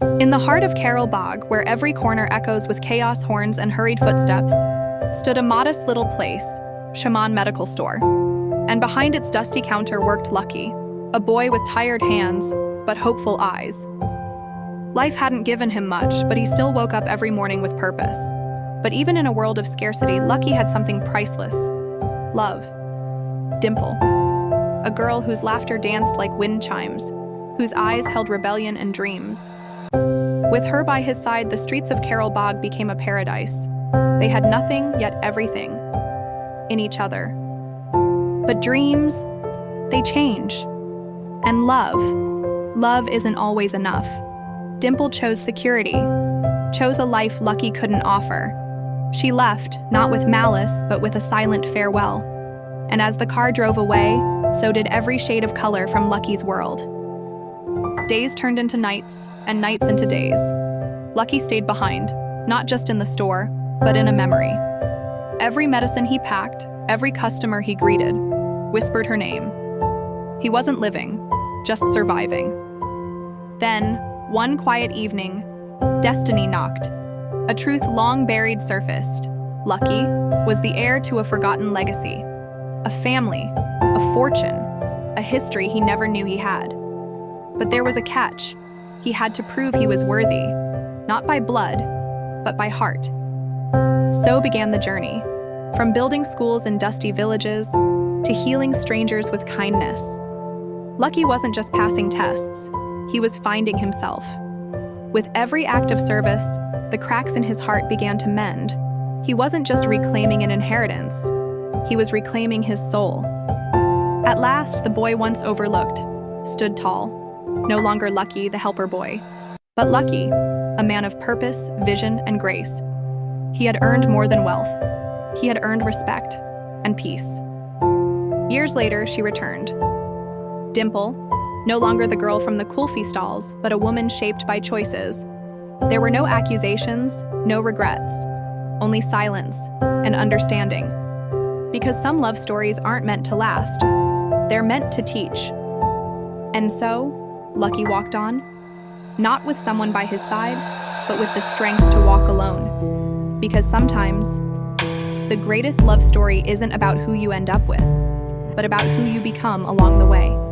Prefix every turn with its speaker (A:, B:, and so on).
A: In the heart of Carroll Bog, where every corner echoes with chaos horns and hurried footsteps, stood a modest little place, Shaman Medical Store. And behind its dusty counter worked Lucky, a boy with tired hands, but hopeful eyes. Life hadn't given him much, but he still woke up every morning with purpose. But even in a world of scarcity, Lucky had something priceless. Love. Dimple. A girl whose laughter danced like wind chimes, whose eyes held rebellion and dreams. With her by his side, the streets of Carroll Bog became a paradise. They had nothing, yet everything. In each other. But dreams, they change. And love isn't always enough. Dimple chose security, chose a life Lucky couldn't offer. She left, not with malice, but with a silent farewell. And as the car drove away, so did every shade of color from Lucky's world. Days turned into nights, and nights into days. Lucky stayed behind, not just in the store, but in a memory. Every medicine he packed, every customer he greeted, whispered her name. He wasn't living, just surviving. Then, one quiet evening, destiny knocked. A truth long buried surfaced. Lucky was the heir to a forgotten legacy, a family, a fortune, a history he never knew he had. But there was a catch. He had to prove he was worthy, not by blood, but by heart. So began the journey, from building schools in dusty villages to healing strangers with kindness. Lucky wasn't just passing tests, he was finding himself. With every act of service, the cracks in his heart began to mend. He wasn't just reclaiming an inheritance, he was reclaiming his soul. At last, the boy once overlooked stood tall, no longer Lucky, the helper boy, but Lucky, a man of purpose, vision, and grace. He had earned more than wealth. He had earned respect and peace. Years later, she returned. Dimple, no longer the girl from the kulfi stalls, but a woman shaped by choices. There were no accusations, no regrets, only silence and understanding. Because some love stories aren't meant to last, they're meant to teach. And so, Lucky walked on, not with someone by his side, but with the strength to walk alone. Because sometimes, the greatest love story isn't about who you end up with, but about who you become along the way.